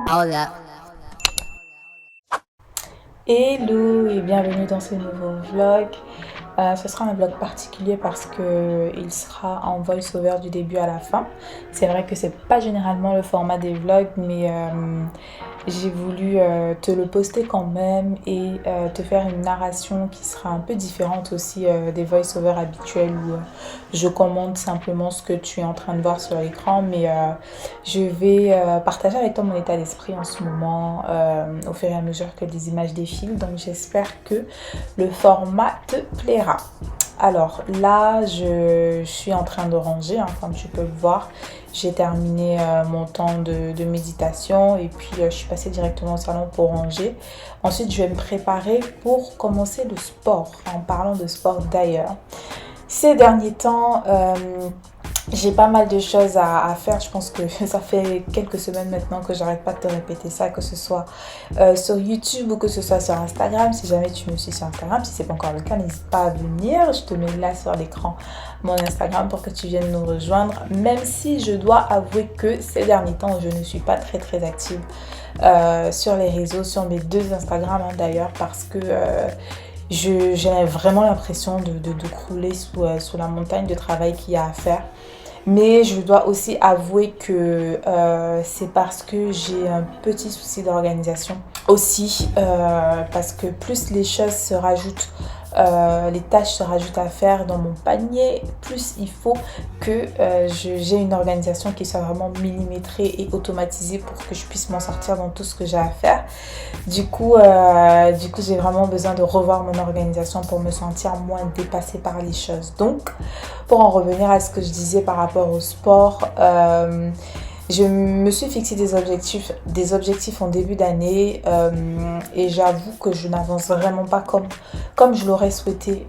Hold up. Hello et bienvenue dans ce nouveau vlog. Ce sera un vlog particulier parce que il sera en voice-over du début à la fin. C'est vrai que c'est pas généralement le format des vlogs, mais j'ai voulu te le poster quand même et te faire une narration qui sera un peu différente aussi des voice-over habituels où je commente simplement ce que tu es en train de voir sur l'écran, mais je vais partager avec toi mon état d'esprit en ce moment au fur et à mesure que les images défilent. Donc j'espère que le format te plaira. Alors là, je suis en train de ranger, hein, comme tu peux le voir. J'ai terminé mon temps de méditation et puis je suis passée directement au salon pour ranger. Ensuite, je vais me préparer pour commencer le sport. En parlant de sport d'ailleurs, ces derniers temps, j'ai pas mal de choses à faire. Je pense que ça fait quelques semaines maintenant que j'arrête pas de te répéter ça, que ce soit sur YouTube ou que ce soit sur Instagram. Si jamais tu me suis sur Instagram, si c'est pas encore le cas, n'hésite pas à venir. Je te mets là sur l'écran mon Instagram pour que tu viennes nous rejoindre. Même si je dois avouer que ces derniers temps, je ne suis pas très active sur les réseaux, sur mes deux Instagram hein, d'ailleurs, parce que j'ai vraiment l'impression de crouler sous la montagne de travail qu'il y a à faire. Mais je dois aussi avouer que c'est parce que j'ai un petit souci d'organisation. Aussi, parce que plus les choses se rajoutent, les tâches se rajoutent à faire dans mon panier, plus il faut que j'ai une organisation qui soit vraiment millimétrée et automatisée pour que je puisse m'en sortir dans tout ce que j'ai à faire. Du coup, j'ai vraiment besoin de revoir mon organisation pour me sentir moins dépassée par les choses. Donc, pour en revenir à ce que je disais par rapport au sport, je me suis fixé des objectifs en début d'année et j'avoue que je n'avance vraiment pas comme je l'aurais souhaité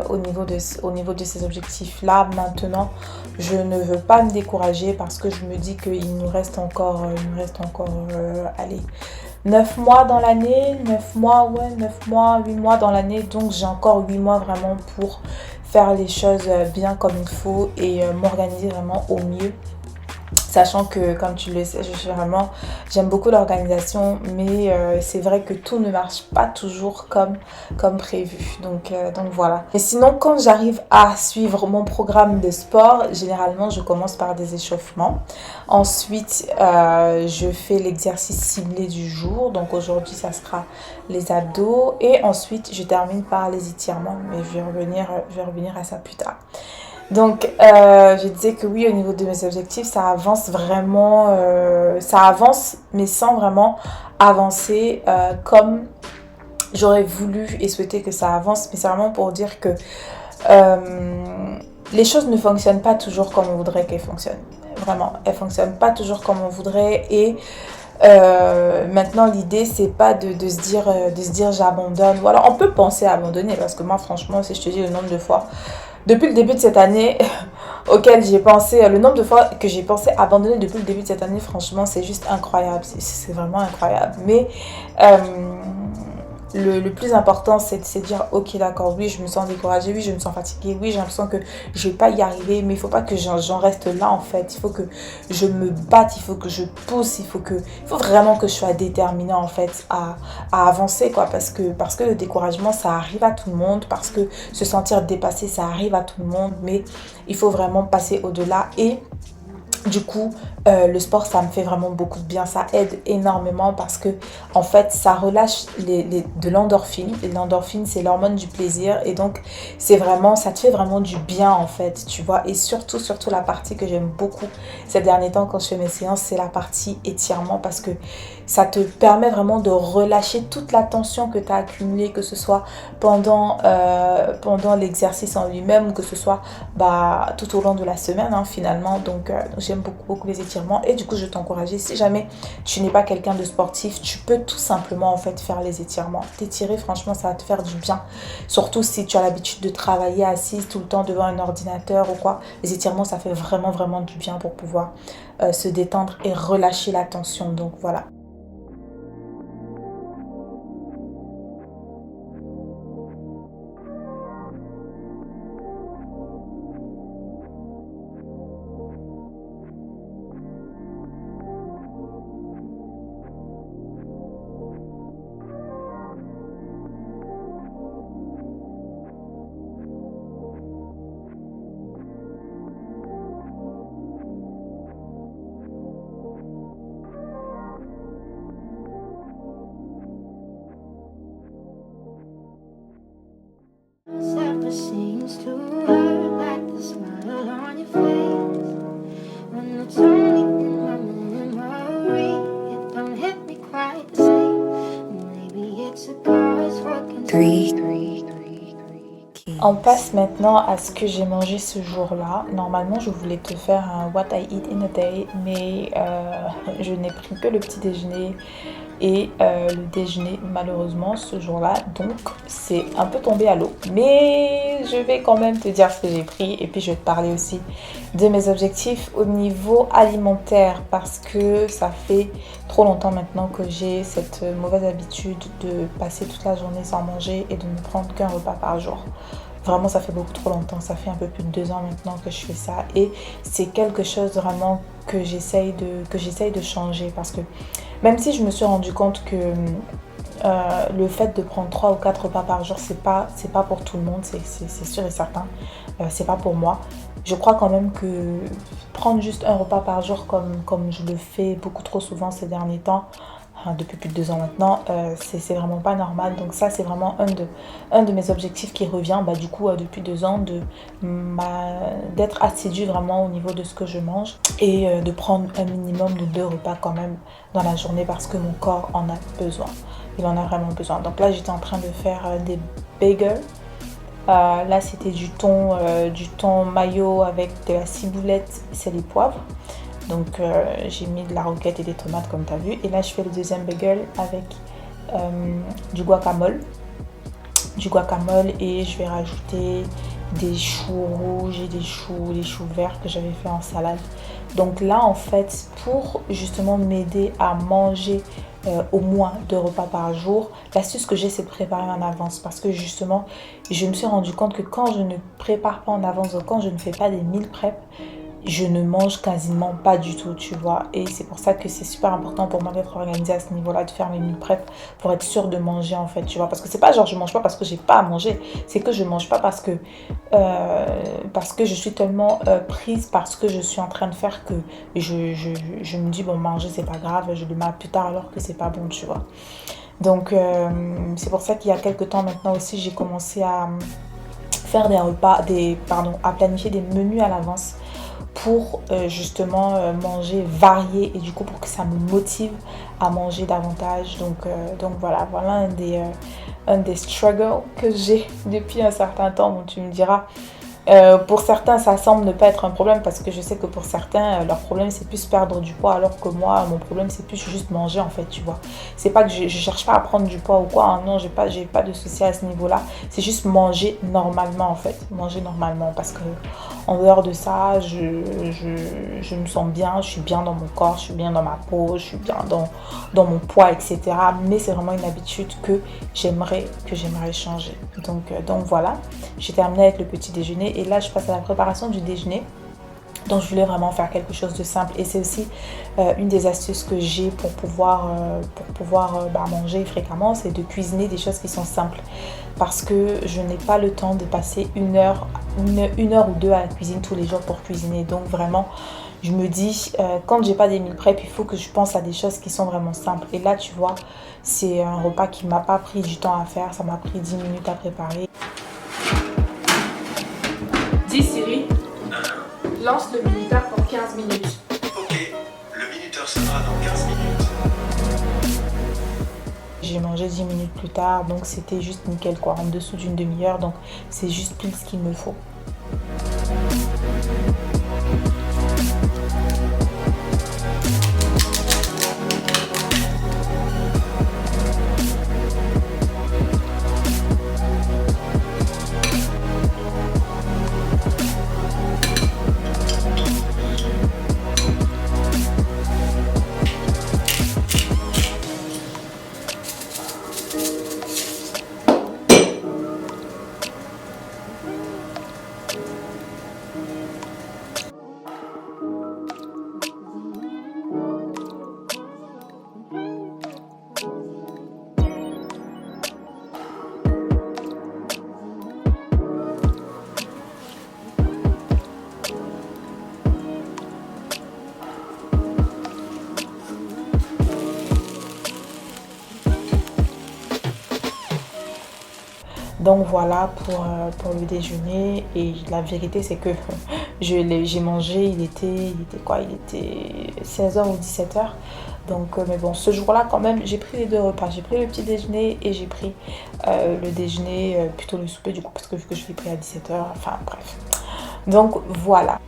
au niveau de ces objectifs-là. Maintenant, je ne veux pas me décourager parce que je me dis qu'il nous reste encore, allez, 9 mois dans l'année, 9 mois, ouais, 9 mois, 8 mois dans l'année. Donc j'ai encore 8 mois vraiment pour faire les choses bien comme il faut et m'organiser vraiment au mieux. Sachant que, comme tu le sais, j'aime beaucoup l'organisation, mais c'est vrai que tout ne marche pas toujours comme prévu. Donc voilà. Et sinon, quand j'arrive à suivre mon programme de sport, généralement, je commence par des échauffements. Ensuite, je fais l'exercice ciblé du jour. Donc aujourd'hui, ça sera les abdos. Et ensuite, je termine par les étirements. Mais je vais revenir à ça plus tard. Donc, je disais que oui, au niveau de mes objectifs, ça avance, mais sans vraiment avancer comme j'aurais voulu et souhaité que ça avance. Mais c'est vraiment pour dire que les choses ne fonctionnent pas toujours comme on voudrait qu'elles fonctionnent. Vraiment, elles fonctionnent pas toujours comme on voudrait et maintenant l'idée c'est pas de se dire j'abandonne ou alors on peut penser à abandonner parce que moi franchement si je te dis le nombre de fois depuis le début de cette année auquel j'ai pensé, le nombre de fois que j'ai pensé abandonner depuis le début de cette année, franchement, c'est juste incroyable. C'est vraiment incroyable. Mais euh, le plus important, c'est de se dire, ok, d'accord, oui, je me sens découragée, oui, je me sens fatiguée, oui, j'ai l'impression que je vais pas y arriver, mais il faut pas que j'en reste là, en fait. Il faut que je me batte, il faut que je pousse, il faut vraiment que je sois déterminée, en fait, à avancer, quoi, parce que le découragement, ça arrive à tout le monde, parce que se sentir dépassé, ça arrive à tout le monde, mais il faut vraiment passer au-delà et du coup, le sport, ça me fait vraiment beaucoup de bien. Ça aide énormément parce que, en fait, ça relâche de l'endorphine. Et l'endorphine, c'est l'hormone du plaisir. Et donc, ça te fait vraiment du bien, en fait, tu vois. Et surtout, la partie que j'aime beaucoup ces derniers temps quand je fais mes séances, c'est la partie étirement parce que ça te permet vraiment de relâcher toute la tension que tu as accumulée, que ce soit pendant l'exercice en lui-même ou que ce soit tout au long de la semaine, hein, finalement. Donc, j'aime beaucoup les étirements et du coup je vais t'encourager si jamais tu n'es pas quelqu'un de sportif, tu peux tout simplement en fait faire les étirements, t'étirer, franchement ça va te faire du bien, surtout si tu as l'habitude de travailler assise tout le temps devant un ordinateur ou quoi. Les étirements ça fait vraiment du bien pour pouvoir se détendre et relâcher la tension. Donc voilà. On passe maintenant à ce que j'ai mangé ce jour-là. Normalement, je voulais te faire un What I Eat in a Day, mais je n'ai pris que le petit déjeuner et le déjeuner malheureusement ce jour-là. Donc, c'est un peu tombé à l'eau. Mais je vais quand même te dire ce que j'ai pris et puis je vais te parler aussi de mes objectifs au niveau alimentaire parce que ça fait trop longtemps maintenant que j'ai cette mauvaise habitude de passer toute la journée sans manger et de ne prendre qu'un repas par jour. Vraiment, ça fait beaucoup trop longtemps. Ça fait un peu plus de 2 ans maintenant que je fais ça. Et c'est quelque chose vraiment que j'essaye de changer. Parce que même si je me suis rendu compte que le fait de prendre 3 ou 4 repas par jour, c'est pas pour tout le monde. C'est sûr et certain. C'est pas pour moi. Je crois quand même que prendre juste un repas par jour comme je le fais beaucoup trop souvent ces derniers temps, depuis plus de 2 ans maintenant, c'est vraiment pas normal. Donc ça, c'est vraiment un de mes objectifs qui revient du coup depuis 2 ans, d'être assidue vraiment au niveau de ce que je mange et de prendre un minimum de 2 repas quand même dans la journée parce que mon corps en a besoin. Il en a vraiment besoin. Donc là, j'étais en train de faire des bagels. Là, c'était du thon mayo avec de la ciboulette, c'est les poivres. Donc j'ai mis de la roquette et des tomates comme tu as vu. Et là je fais le deuxième bagel avec du guacamole. Et je vais rajouter des choux rouges et des choux verts que j'avais fait en salade. Donc là en fait pour justement m'aider à manger au moins 2 repas par jour, l'astuce que j'ai c'est de préparer en avance parce que justement je me suis rendu compte que quand je ne prépare pas en avance, donc quand je ne fais pas des meal prep, je ne mange quasiment pas du tout, tu vois. Et c'est pour ça que c'est super important pour moi d'être organisée à ce niveau-là, de faire mes meal prep pour être sûre de manger en fait, tu vois. Parce que c'est pas genre je mange pas parce que j'ai pas à manger, c'est que je mange pas parce que je suis tellement prise par ce que je suis en train de faire que je me dis bon manger c'est pas grave, je le mets plus tard alors que c'est pas bon, tu vois. Donc c'est pour ça qu'il y a quelques temps maintenant aussi j'ai commencé à faire des repas, à planifier des menus à l'avance pour justement manger varié et du coup pour que ça me motive à manger davantage. Donc voilà un des struggles que j'ai depuis un certain temps. Bon, tu me diras, pour certains ça semble ne pas être un problème parce que je sais que pour certains leur problème c'est plus perdre du poids alors que moi mon problème c'est plus juste manger en fait, tu vois. C'est pas que je cherche pas à prendre du poids ou quoi, hein, non, j'ai pas de souci à ce niveau là, c'est juste manger normalement en fait, manger normalement parce que en dehors de ça je me sens bien, je suis bien dans mon corps, je suis bien dans ma peau, je suis bien dans mon poids, etc. Mais c'est vraiment une habitude que j'aimerais changer. Donc voilà, j'ai terminé avec le petit déjeuner et là je passe à la préparation du déjeuner. Donc je voulais vraiment faire quelque chose de simple et c'est aussi une des astuces que j'ai pour pouvoir manger fréquemment, c'est de cuisiner des choses qui sont simples parce que je n'ai pas le temps de passer une heure ou deux à la cuisine tous les jours pour cuisiner. Donc vraiment je me dis quand j'ai pas des meal prep, il faut que je pense à des choses qui sont vraiment simples. Et là tu vois, c'est un repas qui m'a pas pris du temps à faire, ça m'a pris 10 minutes à préparer. Dis Siri, lance le minuteur pour 15 minutes. Ok, le minuteur sera dans 15 minutes. J'ai mangé 10 minutes plus tard, donc c'était juste nickel quoi, en dessous d'une demi-heure, donc c'est juste pile ce qu'il me faut. Donc voilà pour le déjeuner. Et la vérité c'est que j'ai mangé, il était quoi? Il était 16h ou 17h. Donc mais bon, ce jour-là quand même j'ai pris les deux repas. J'ai pris le petit déjeuner et j'ai pris le déjeuner, plutôt le souper du coup, parce que vu que je l'ai pris à 17h, enfin bref. Donc voilà.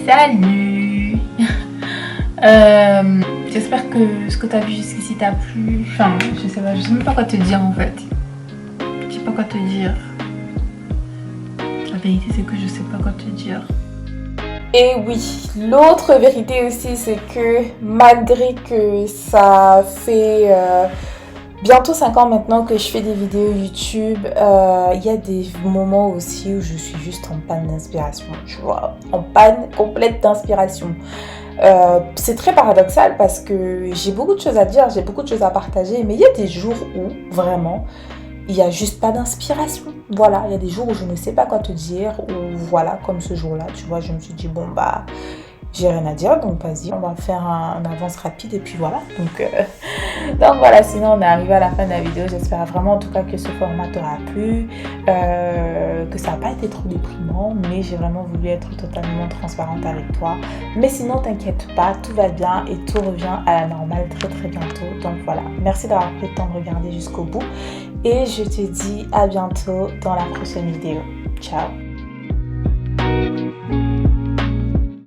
Salut. J'espère que ce que tu as vu jusqu'ici t'a plu. Enfin, je sais même pas quoi te dire en fait. Je sais pas quoi te dire. La vérité c'est que je sais pas quoi te dire. Et oui, l'autre vérité aussi c'est que malgré que ça fait bientôt 5 ans maintenant que je fais des vidéos YouTube, il y a des moments aussi où je suis juste en panne d'inspiration, tu vois, en panne complète d'inspiration. C'est très paradoxal parce que j'ai beaucoup de choses à dire, j'ai beaucoup de choses à partager, mais il y a des jours où vraiment il n'y a juste pas d'inspiration. Voilà, il y a des jours où je ne sais pas quoi te dire, ou voilà, comme ce jour-là, tu vois, je me suis dit bon bah j'ai rien à dire, donc vas-y, on va faire un avance rapide et puis voilà. Donc voilà, sinon on est arrivé à la fin de la vidéo. J'espère vraiment en tout cas que ce format t'aura plu, que ça n'a pas été trop déprimant, mais j'ai vraiment voulu être totalement transparente avec toi. Mais sinon t'inquiète pas, tout va bien et tout revient à la normale très très bientôt. Donc voilà, merci d'avoir pris le temps de regarder jusqu'au bout et je te dis à bientôt dans la prochaine vidéo. Ciao.